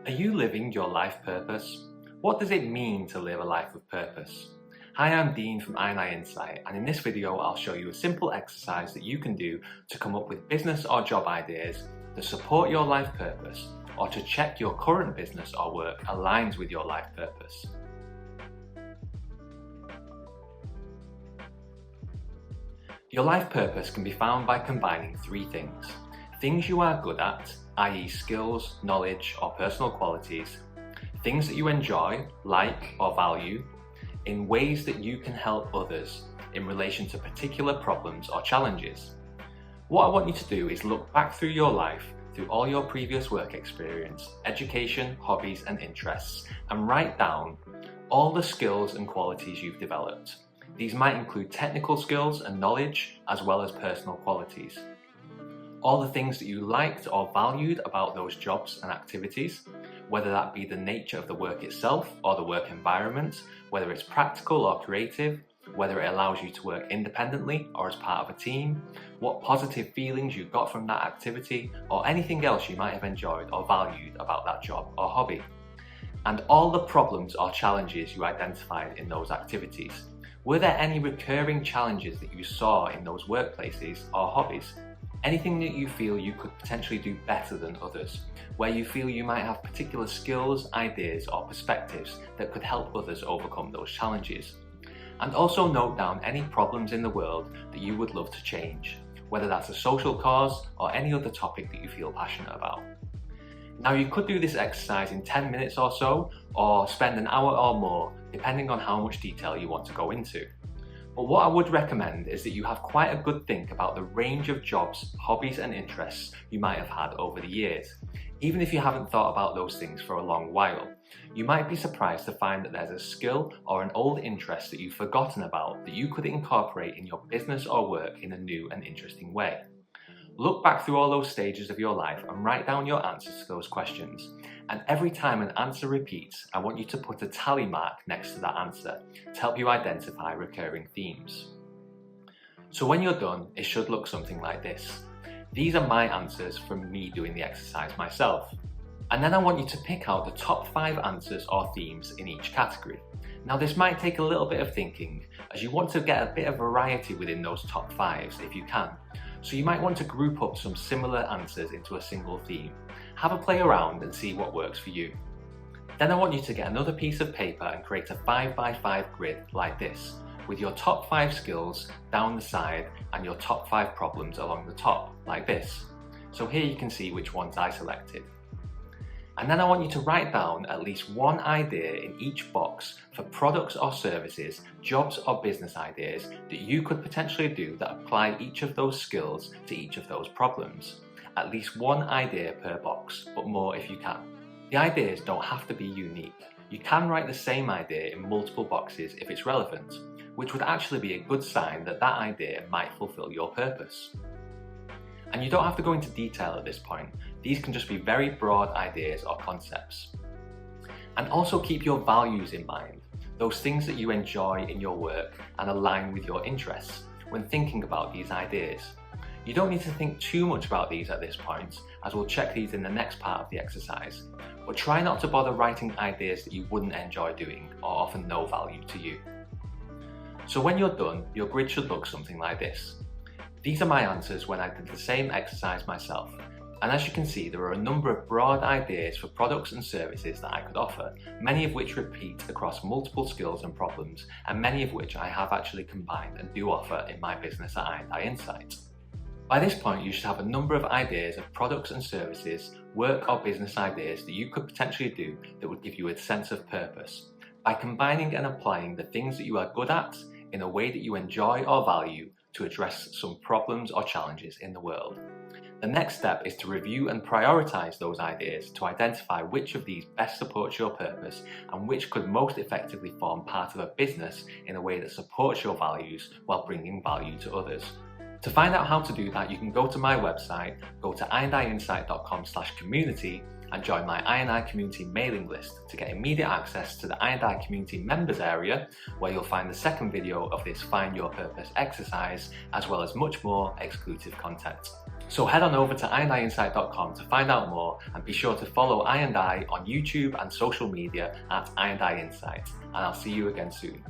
Are you living your life purpose? What does it mean to live a life with purpose? Hi, I'm Dean from I&I Insight, and in this video I'll show you a simple exercise that you can do to come up with business or job ideas that support your life purpose, or to check your current business or work aligns with your life purpose. Your life purpose can be found by combining three things: things you are good at, i.e. skills, knowledge or personal qualities, things that you enjoy, like or value, in ways that you can help others in relation to particular problems or challenges. What I want you to do is look back through your life, through all your previous work experience, education, hobbies and interests, and write down all the skills and qualities you've developed. These might include technical skills and knowledge, as well as personal qualities. All the things that you liked or valued about those jobs and activities, whether that be the nature of the work itself or the work environment, whether it's practical or creative, whether it allows you to work independently or as part of a team, what positive feelings you got from that activity, or anything else you might have enjoyed or valued about that job or hobby. And all the problems or challenges you identified in those activities. Were there any recurring challenges that you saw in those workplaces or hobbies? Anything that you feel you could potentially do better than others, where you feel you might have particular skills, ideas or perspectives that could help others overcome those challenges. And also note down any problems in the world that you would love to change, whether that's a social cause or any other topic that you feel passionate about. Now, you could do this exercise in 10 minutes or so, or spend an hour or more, depending on how much detail you want to go into. But what I would recommend is that you have quite a good think about the range of jobs, hobbies and interests you might have had over the years. Even if you haven't thought about those things for a long while, you might be surprised to find that there's a skill or an old interest that you've forgotten about that you could incorporate in your business or work in a new and interesting way. Look back through all those stages of your life and write down your answers to those questions. And every time an answer repeats, I want you to put a tally mark next to that answer to help you identify recurring themes. So when you're done, it should look something like this. These are my answers from me doing the exercise myself. And then I want you to pick out the top 5 answers or themes in each category. Now, this might take a little bit of thinking, as you want to get a bit of variety within those top 5s if you can. So you might want to group up some similar answers into a single theme. Have a play around and see what works for you. Then I want you to get another piece of paper and create a 5x5 grid like this, with your top 5 skills down the side and your top 5 problems along the top, like this. So here you can see which ones I selected. And then I want you to write down at least one idea in each box for products or services, jobs or business ideas that you could potentially do that apply each of those skills to each of those problems. At least one idea per box, but more if you can. The ideas don't have to be unique. You can write the same idea in multiple boxes if it's relevant, which would actually be a good sign that that idea might fulfill your purpose. And you don't have to go into detail at this point. These can just be very broad ideas or concepts. And also keep your values in mind, those things that you enjoy in your work and align with your interests when thinking about these ideas. You don't need to think too much about these at this point, as we'll check these in the next part of the exercise. But try not to bother writing ideas that you wouldn't enjoy doing or offer no value to you. So when you're done, your grid should look something like this. These are my answers when I did the same exercise myself, and as you can see, there are a number of broad ideas for products and services that I could offer, many of which repeat across multiple skills and problems, and many of which I have actually combined and do offer in my business at I&I Insight. By this point, you should have a number of ideas of products and services, work or business ideas that you could potentially do that would give you a sense of purpose, by combining and applying the things that you are good at in a way that you enjoy or value to address some problems or challenges in the world. The next step is to review and prioritize those ideas to identify which of these best supports your purpose and which could most effectively form part of a business in a way that supports your values while bringing value to others. To find out how to do that, you can go to my website, go to iandinsight.com/community and join my I&I community mailing list to get immediate access to the I&I community members area, where you'll find the second video of this Find Your Purpose exercise, as well as much more exclusive content. So head on over to iandinsight.com to find out more, and be sure to follow I and I on YouTube and social media at I and I Insight, and I'll see you again soon.